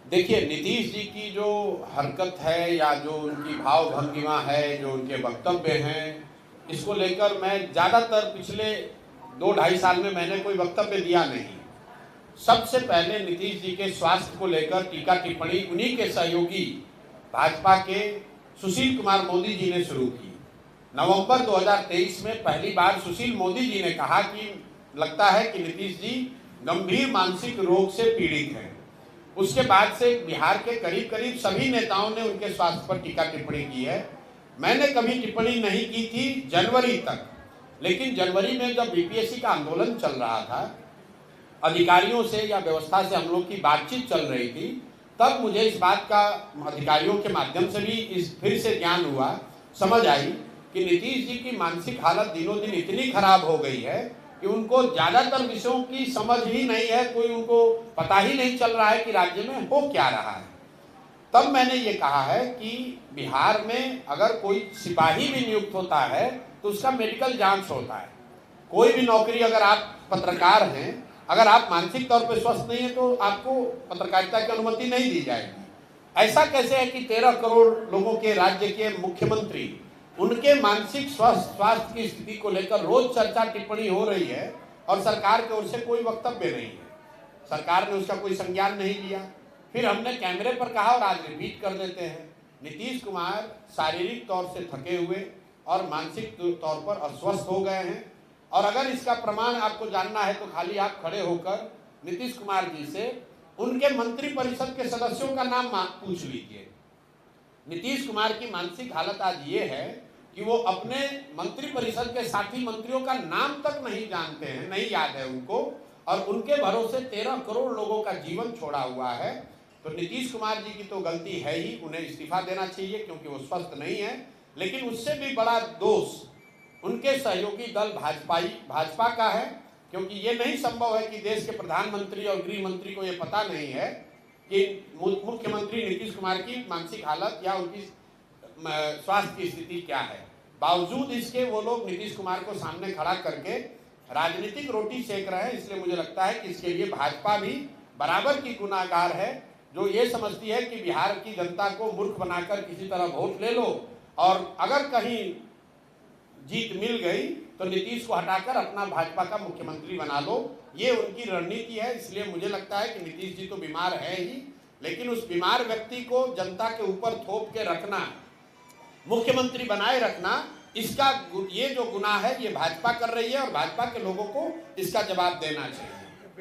देखिए, नीतीश जी की जो हरकत है या जो उनकी भाव भंगिमा है, जो उनके वक्तव्य हैं, इसको लेकर मैं ज़्यादातर पिछले 2 ढाई साल में मैंने कोई वक्तव्य दिया नहीं। सबसे पहले नीतीश जी के स्वास्थ्य को लेकर टीका टिप्पणी उन्हीं के सहयोगी भाजपा के सुशील कुमार मोदी जी ने शुरू की। नवंबर 2023 में पहली बार सुशील मोदी जी ने कहा कि लगता है कि नीतीश जी गंभीर मानसिक रोग से पीड़ित हैं। उसके बाद से बिहार के करीब करीब सभी नेताओं ने उनके स्वास्थ्य पर टीका टिप्पणी की है। मैंने कभी टिप्पणी नहीं की थी जनवरी तक, लेकिन जनवरी में जब बीपीएससी का आंदोलन चल रहा था, अधिकारियों से या व्यवस्था से हम लोग की बातचीत चल रही थी, तब मुझे इस बात का अधिकारियों के माध्यम से भी इस फिर से ज्ञान हुआ, समझ आई कि नीतीश जी की मानसिक हालत दिनों दिन इतनी खराब हो गई है कि उनको ज्यादातर विषयों की समझ ही नहीं है, कोई उनको पता ही नहीं चल रहा है कि राज्य में हो क्या रहा है। तब मैंने ये कहा है कि बिहार में अगर कोई सिपाही भी नियुक्त होता है तो उसका मेडिकल जांच होता है। कोई भी नौकरी, अगर आप पत्रकार हैं, अगर आप मानसिक तौर पर स्वस्थ नहीं है तो आपको पत्रकारिता की अनुमति नहीं दी जाएगी। ऐसा कैसे है कि 13 करोड़ लोगों के राज्य के मुख्यमंत्री, उनके मानसिक स्वास्थ्य की स्थिति को लेकर रोज चर्चा टिप्पणी हो रही है और सरकार की ओर से कोई वक्तव्य नहीं है, सरकार ने उसका कोई संज्ञान नहीं लिया। फिर हमने कैमरे पर कहा और आज रिपीट कर देते हैं, नीतीश कुमार शारीरिक तौर से थके हुए और मानसिक तौर पर अस्वस्थ हो गए हैं। और अगर इसका प्रमाण आपको जानना है तो खाली आप खड़े होकर नीतीश कुमार जी से उनके मंत्रिपरिषद के सदस्यों का नाम पूछ लीजिए। नीतीश कुमार की मानसिक हालत आज ये है कि वो अपने मंत्रिपरिषद के साथी मंत्रियों का नाम तक नहीं जानते हैं, नहीं याद है उनको, और उनके भरोसे 13 करोड़ लोगों का जीवन छोड़ा हुआ है। तो नीतीश कुमार जी की तो गलती है ही, उन्हें इस्तीफा देना चाहिए क्योंकि वो स्वस्थ नहीं है। लेकिन उससे भी बड़ा दोष उनके सहयोगी दल भाजपा का है, क्योंकि ये नहीं संभव है कि देश के प्रधानमंत्री और गृह मंत्री को ये पता नहीं है कि मुख्यमंत्री नीतीश कुमार की मानसिक हालत या उनकी स्वास्थ्य की स्थिति क्या है। बावजूद इसके वो लोग नीतीश कुमार को सामने खड़ा करके राजनीतिक रोटी सेक रहे हैं। इसलिए मुझे लगता है कि इसके लिए भाजपा भी बराबर की गुनाहगार है, जो ये समझती है कि बिहार की जनता को मूर्ख बनाकर किसी तरह वोट ले लो और अगर कहीं जीत मिल गई तो नीतीश को हटाकर अपना भाजपा का मुख्यमंत्री बना लो। ये उनकी रणनीति है। इसलिए मुझे लगता है कि नीतीश जी तो बीमार है ही, लेकिन उस बीमार व्यक्ति को जनता के ऊपर थोप के रखना, मुख्यमंत्री बनाए रखना, इसका ये जो गुनाह है ये भाजपा कर रही है और भाजपा के लोगों को इसका जवाब देना चाहिए।